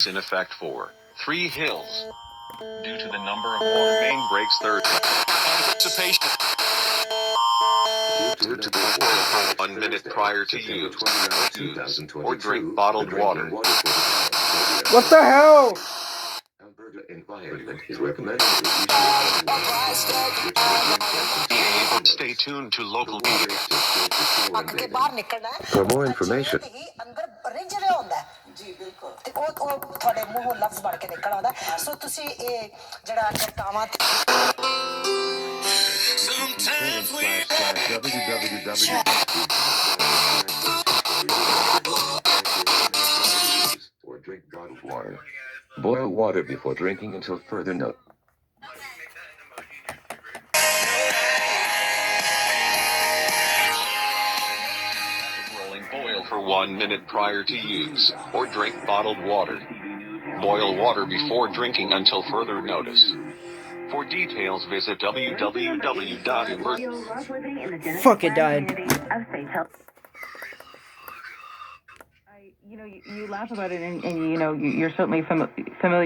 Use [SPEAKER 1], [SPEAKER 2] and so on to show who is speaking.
[SPEAKER 1] in effect for 3 hills. Due to the number of water main breaks, third anticipation. Due to the boil for 1 minute prior to use or drink bottled water.
[SPEAKER 2] What the hell?
[SPEAKER 3] Alberta Environment is recommending
[SPEAKER 1] Stay tuned to local media.
[SPEAKER 3] For more information.
[SPEAKER 4] ਜੀ ਬਿਲਕੁਲ ਤੇ ਉਹ ਤੁਹਾਡੇ ਮੂੰਹੋਂ ਲਫ਼ਜ਼ ਬਣ ਕੇ ਨਿਕਲ ਆਉਂਦਾ ਸੋ ਤੁਸੀਂ ਇਹ ਜਿਹੜਾ ਜਟਾਵਾਂ
[SPEAKER 3] or drink bottled water. Boil water before drinking until further notice.
[SPEAKER 1] Boil for 1 minute prior to use, or drink bottled water. Boil water before drinking until further notice. For details, visit www.emergency.
[SPEAKER 2] Fuck, it died.
[SPEAKER 5] You laugh about it, and you're certainly familiar with